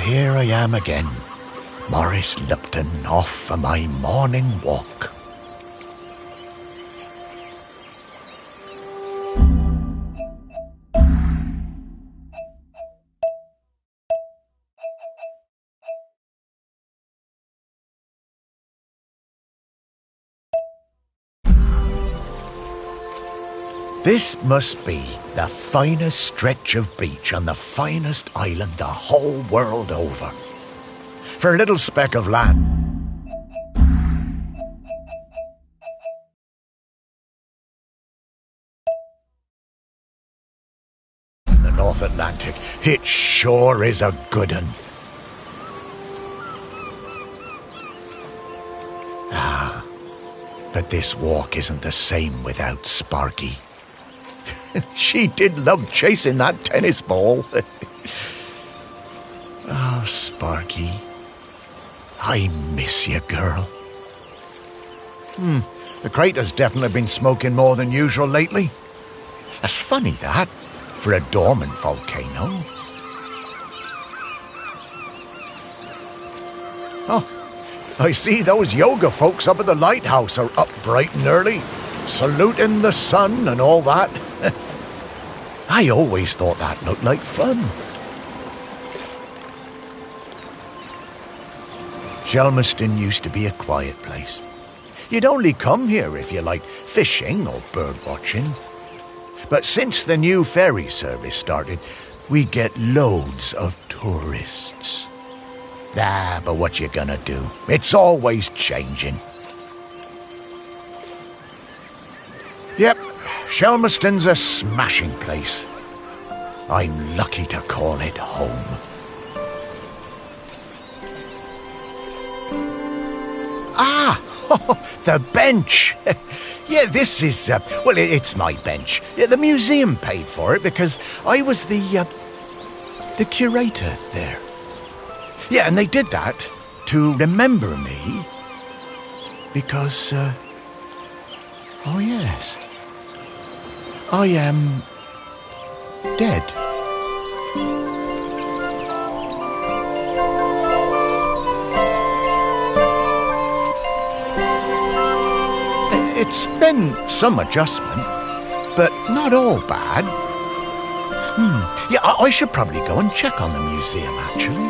here I am again, Maurice Lupton, off for my morning walk. This must be the finest stretch of beach on the finest island the whole world over. For a little speck of land. The North Atlantic, it sure is a good un. But this walk isn't the same without Sparky. She did love chasing that tennis ball. Oh, Sparky. I miss you, girl. The crater's definitely been smoking more than usual lately. That's funny, that, for a dormant volcano. Oh, I see those yoga folks up at the lighthouse are up bright and early, saluting the sun and all that. I always thought that looked like fun. Shelmerston used to be a quiet place. You'd only come here if you liked fishing or bird watching. But since the new ferry service started, we get loads of tourists. But what you gonna do? It's always changing. Yep, Shelmerston's a smashing place. I'm lucky to call it home. The bench. Yeah, this is, well, it's my bench. Yeah, the museum paid for it because I was the curator there. Yeah, and they did that to remember me because, oh yes, I am dead. It's been some adjustment, but not all bad. Yeah, I should probably go and check on the museum, actually.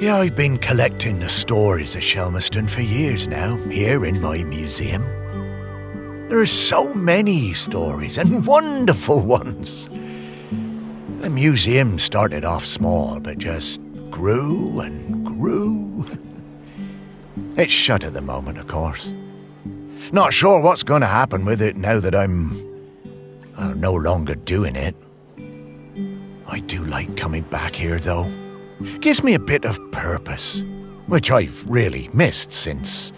Yeah, I've been collecting the stories of Shelmerston for years now, here in my museum. There are so many stories, and wonderful ones. The museum started off small, but just grew and grew. It's shut at the moment, of course. Not sure what's going to happen with it now that I'm no longer doing it. I do like coming back here, though. Gives me a bit of purpose, which I've really missed since,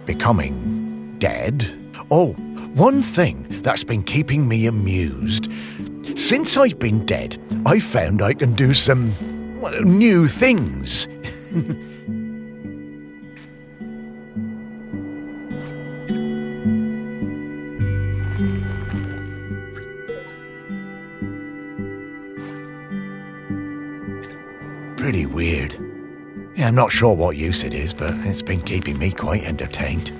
becoming dead. Oh, one thing that's been keeping me amused. Since I've been dead, I found I can do some, new things. Pretty weird. Yeah, I'm not sure what use it is, but it's been keeping me quite entertained.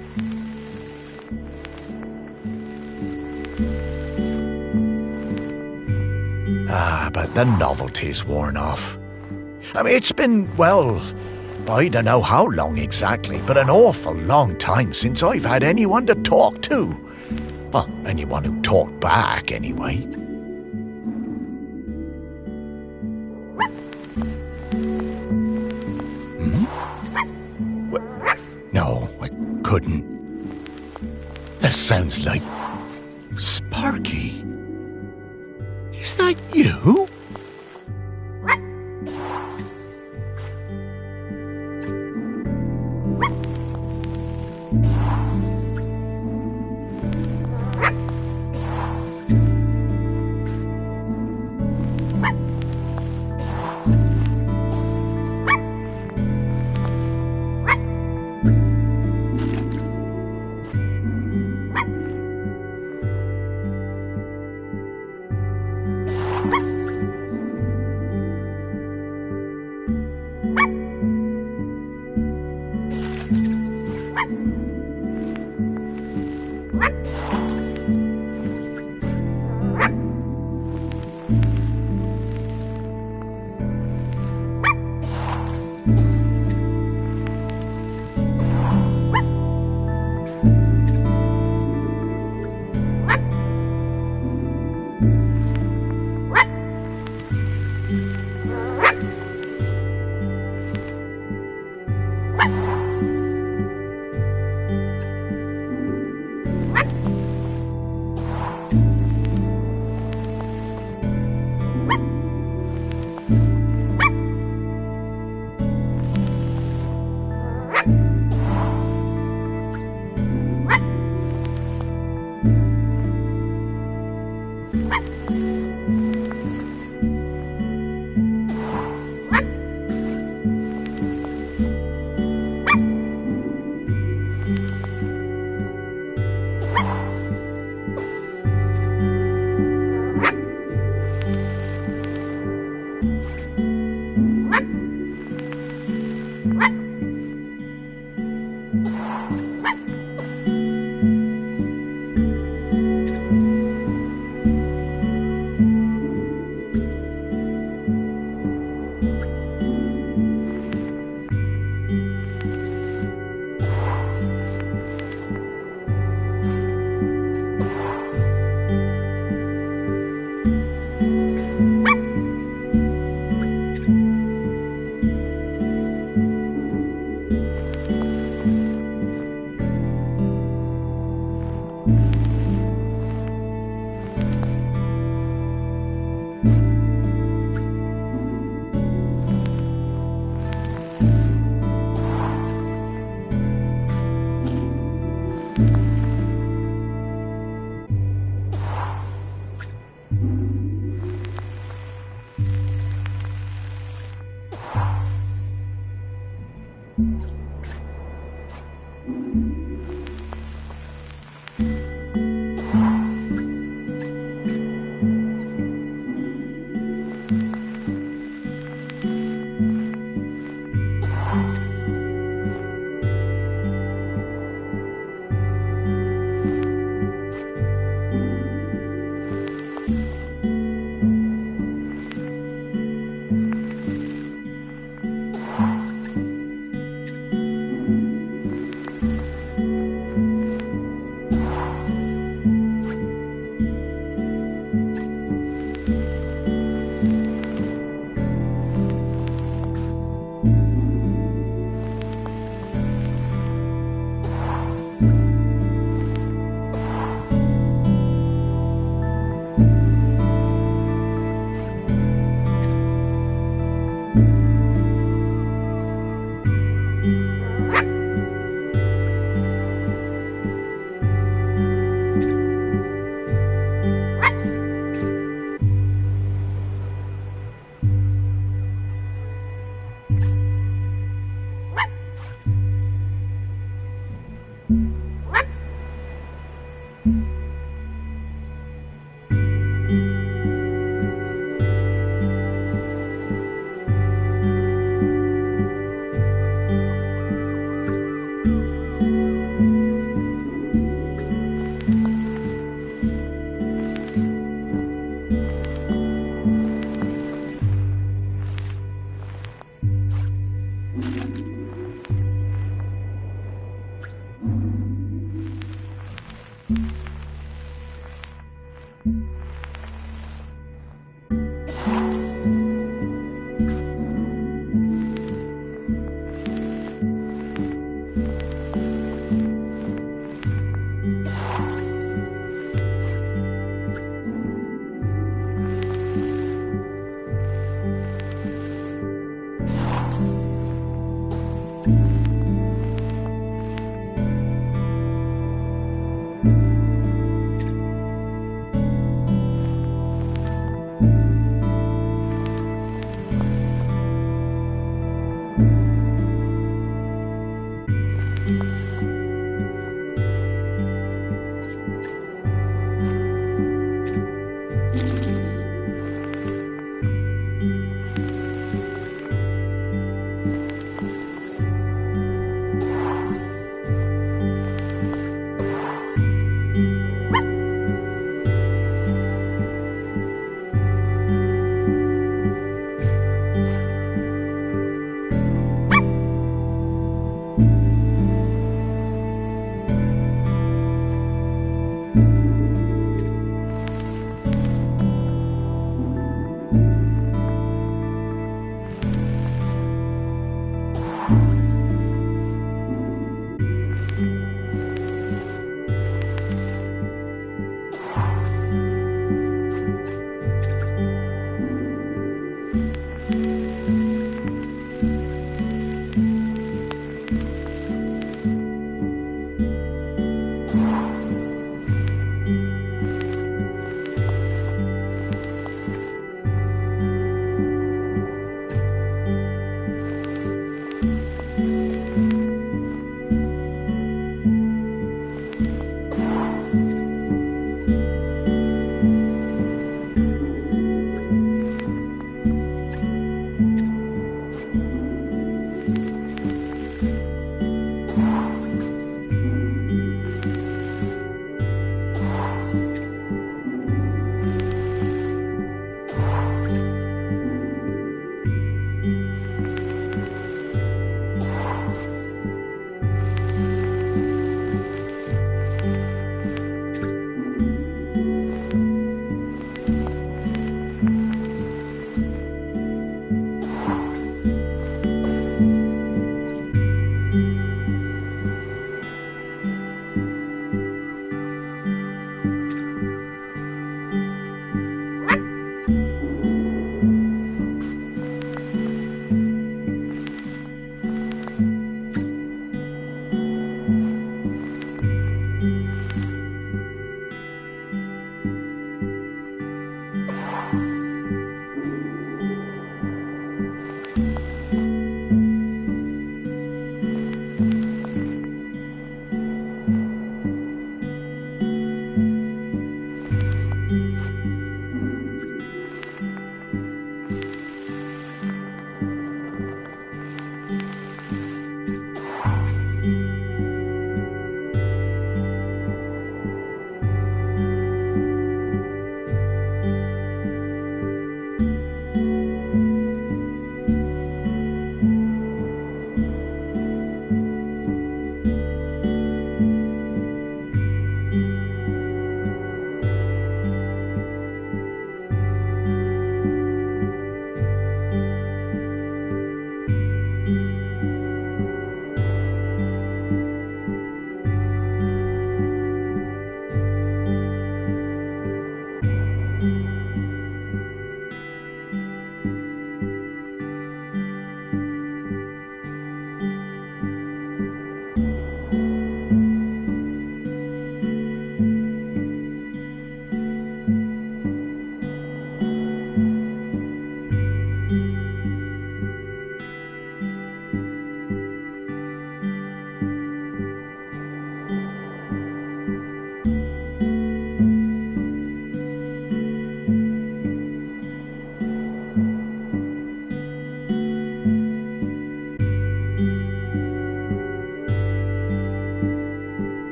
But the novelty's worn off. I mean, it's been, I don't know how long exactly, but an awful long time since I've had anyone to talk to. Well, anyone who talked back, anyway. No, I couldn't. That sounds like Sparky. Is that you?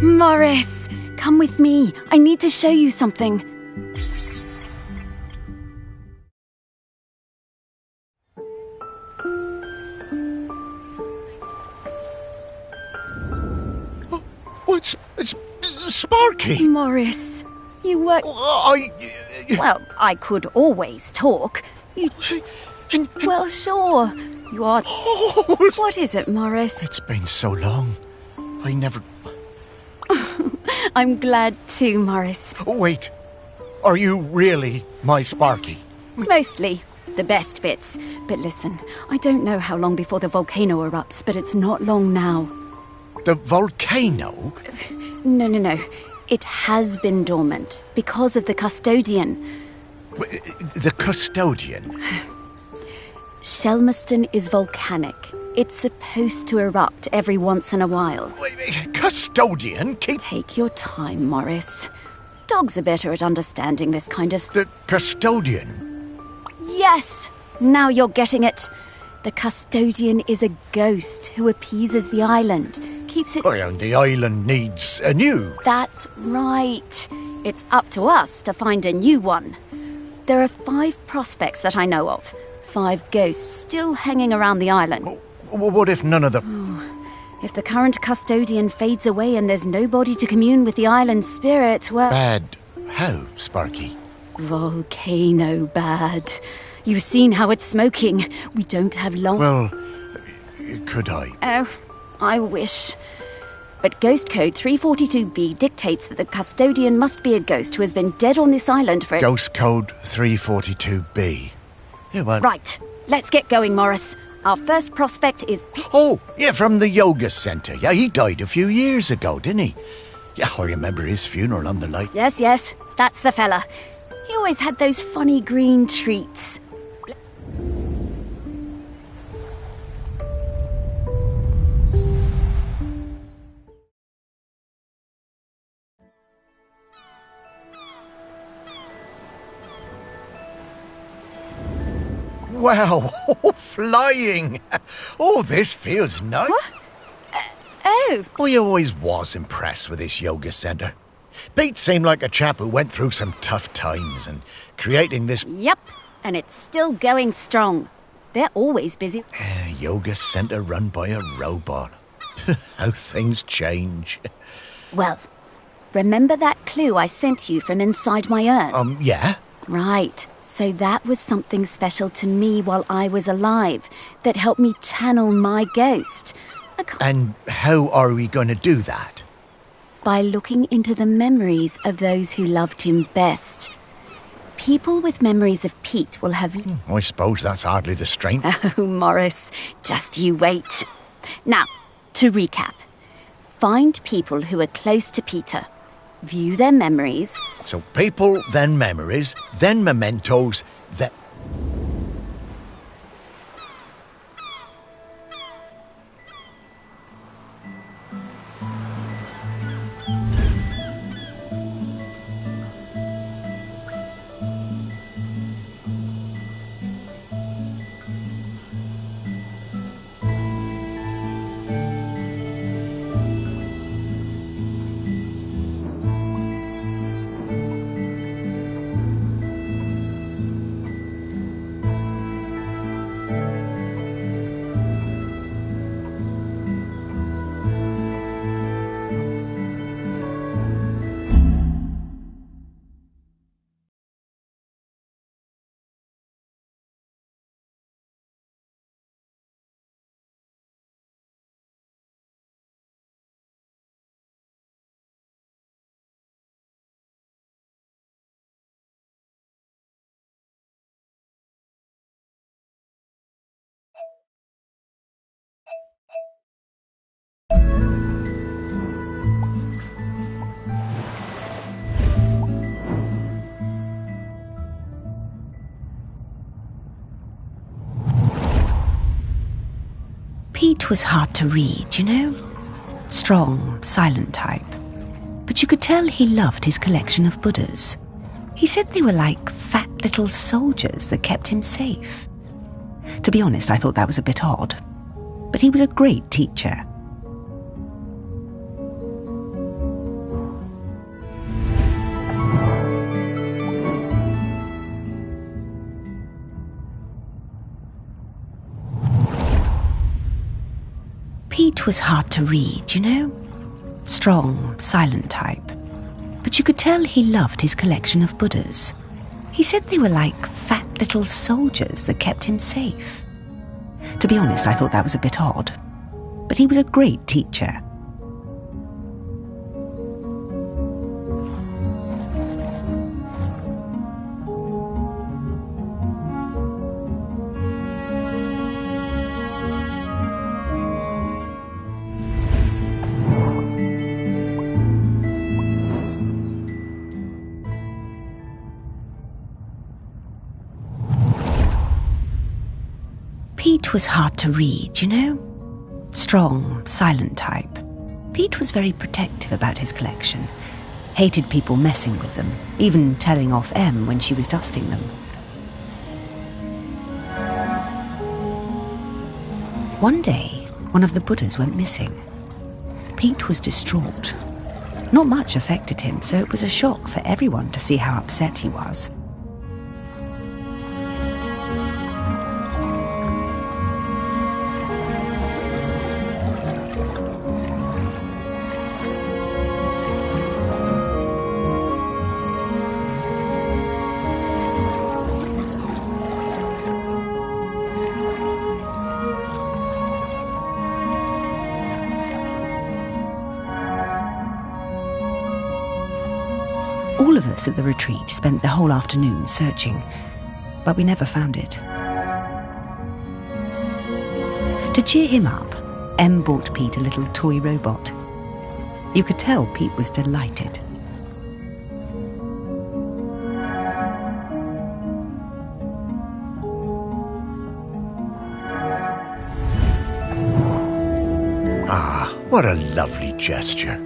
Morris, come with me. I need to show you something. Oh, it's Sparky. Morris, you were... Well, I could always talk. Well, sure. You are... Oh, What is it, Morris? it's been so long. I never... I'm glad too, Morris. Oh, wait. Are you really my Sparky? Mostly. The best bits. But listen, I don't know how long before the volcano erupts, but it's not long now. The volcano? No. It has been dormant because of the custodian. The custodian? Shelmerston is volcanic. It's supposed to erupt every once in a while. Custodian? Take your time, Morris. Dogs are better at understanding this kind of The custodian? Yes! Now you're getting it. The custodian is a ghost who appeases the island. Keeps it... And the island needs a new... That's right. It's up to us to find a new one. There are 5 prospects that I know of. 5 ghosts still hanging around the island. What if none of them... If the current custodian fades away and there's nobody to commune with the island's spirit, well... Bad how, Sparky? Volcano bad. You've seen how it's smoking. We don't have long... Well, could I? Oh, I wish. But Ghost Code 342B dictates that the custodian must be a ghost who has been dead on this island for... Ghost Code 342B. Yeah, well... Right, let's get going, Morris. Our first prospect is... Oh, yeah, from the yoga centre. Yeah, he died a few years ago, didn't he? Yeah, I remember his funeral on the light. Yes, that's the fella. He always had those funny green treats. Wow, flying! Oh, this feels nice. What? Oh. I always was impressed with this yoga centre. Pete seemed like a chap who went through some tough times and creating this... Yep, and it's still going strong. They're always busy. Yoga centre run by a robot. How things change. Well, remember that clue I sent you from inside my urn? Yeah? Right. So that was something special to me while I was alive that helped me channel my ghost. And how are we going to do that? By looking into the memories of those who loved him best. People with memories of Pete will have... I suppose that's hardly the strength. Oh, Morris, just you wait. Now, to recap. Find people who are close to Peter. View their memories. So people, then memories, then mementos, then... Pete was hard to read, you know? Strong, silent type. But you could tell he loved his collection of Buddhas. He said they were like fat little soldiers that kept him safe. To be honest, I thought that was a bit odd. But he was a great teacher. Pete was hard to read, you know? Strong, silent type. But you could tell he loved his collection of Buddhas. He said they were like fat little soldiers that kept him safe. To be honest, I thought that was a bit odd. But he was a great teacher. Pete was hard to read, you know? Strong, silent type. Pete was very protective about his collection. Hated people messing with them, even telling off Em when she was dusting them. One day, one of the Buddhas went missing. Pete was distraught. Not much affected him, so it was a shock for everyone to see how upset he was. All of us at the retreat spent the whole afternoon searching, but we never found it. To cheer him up, Em bought Pete a little toy robot. You could tell Pete was delighted. Ah, what a lovely gesture.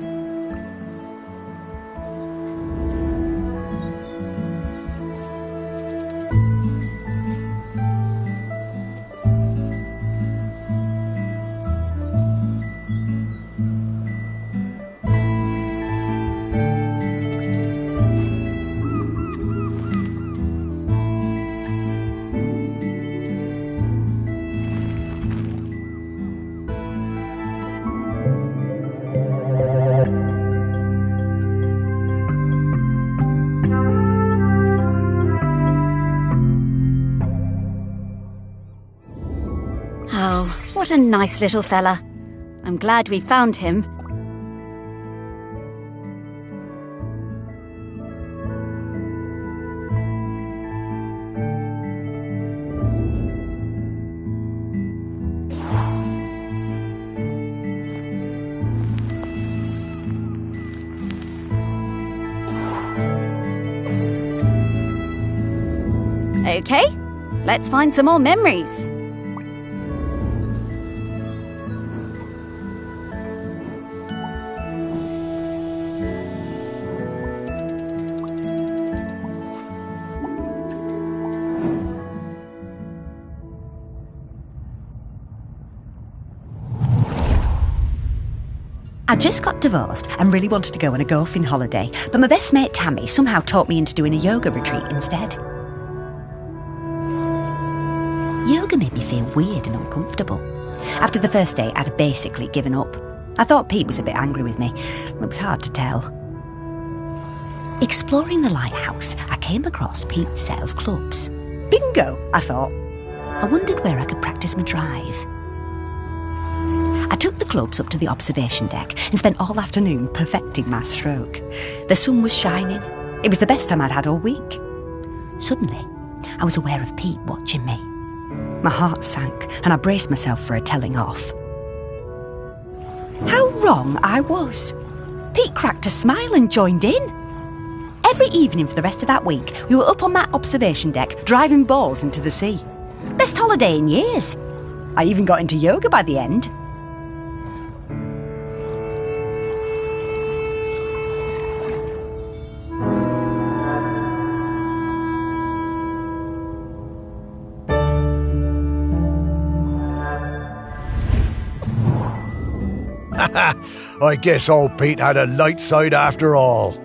Oh, what a nice little fella. I'm glad we found him. Okay, let's find some more memories. I just got divorced and really wanted to go on a golfing holiday, but my best mate Tammy somehow talked me into doing a yoga retreat instead. Yoga made me feel weird and uncomfortable. After the first day, I'd basically given up. I thought Pete was a bit angry with me. It was hard to tell. Exploring the lighthouse, I came across Pete's set of clubs. Bingo, I thought. I wondered where I could practice my drive. I took the clubs up to the observation deck and spent all afternoon perfecting my stroke. The sun was shining. It was the best time I'd had all week. Suddenly, I was aware of Pete watching me. My heart sank and I braced myself for a telling off. How wrong I was. Pete cracked a smile and joined in. Every evening for the rest of that week, we were up on that observation deck, driving balls into the sea. Best holiday in years. I even got into yoga by the end. I guess old Pete had a light side after all.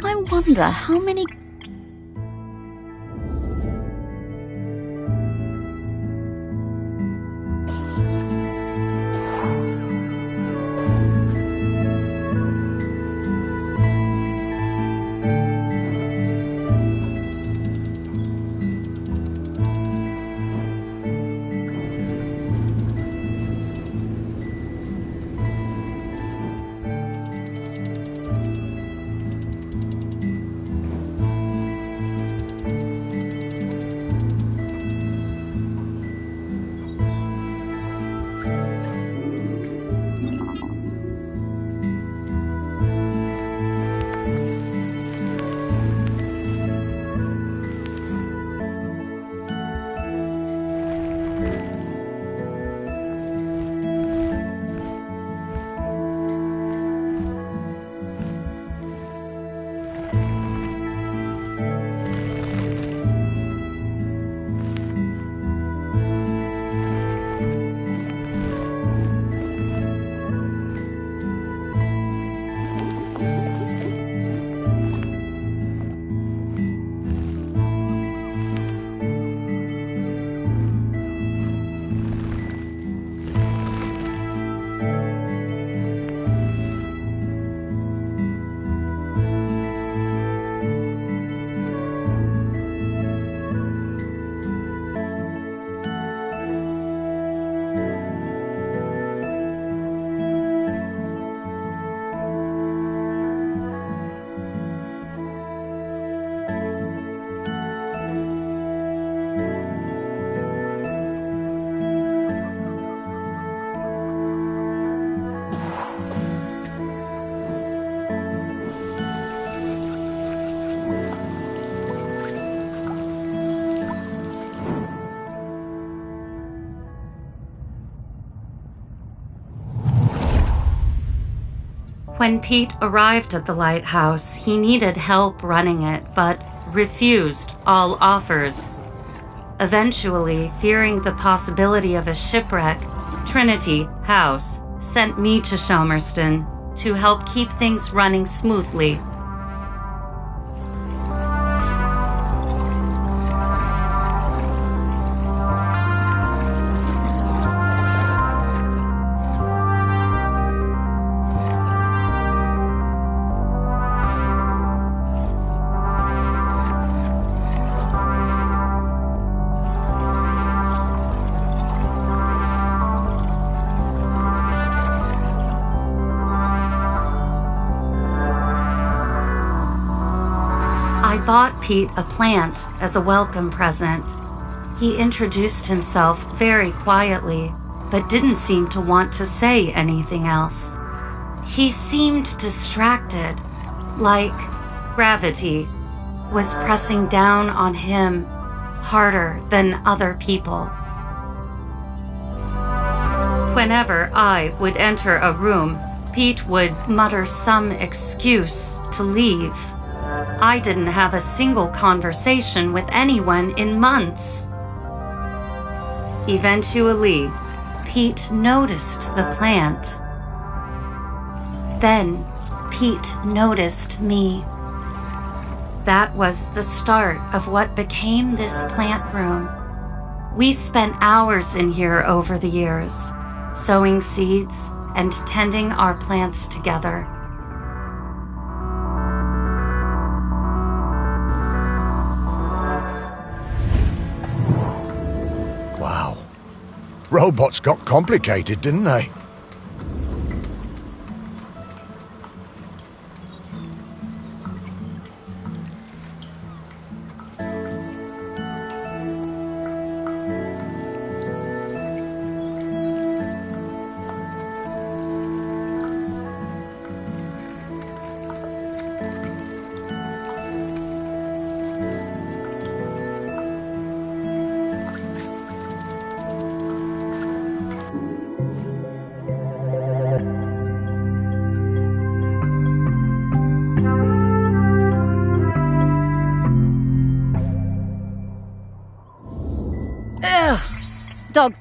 I wonder how many... When Pete arrived at the lighthouse, he needed help running it, but refused all offers. Eventually, fearing the possibility of a shipwreck, Trinity House sent me to Shelmerston to help keep things running smoothly. I bought Pete a plant as a welcome present. He introduced himself very quietly, but didn't seem to want to say anything else. He seemed distracted, like gravity was pressing down on him harder than other people. Whenever I would enter a room, Pete would mutter some excuse to leave. I didn't have a single conversation with anyone in months. Eventually, Pete noticed the plant. Then, Pete noticed me. That was the start of what became this plant room. We spent hours in here over the years, sowing seeds and tending our plants together. Wow. Robots got complicated, didn't they? Dogs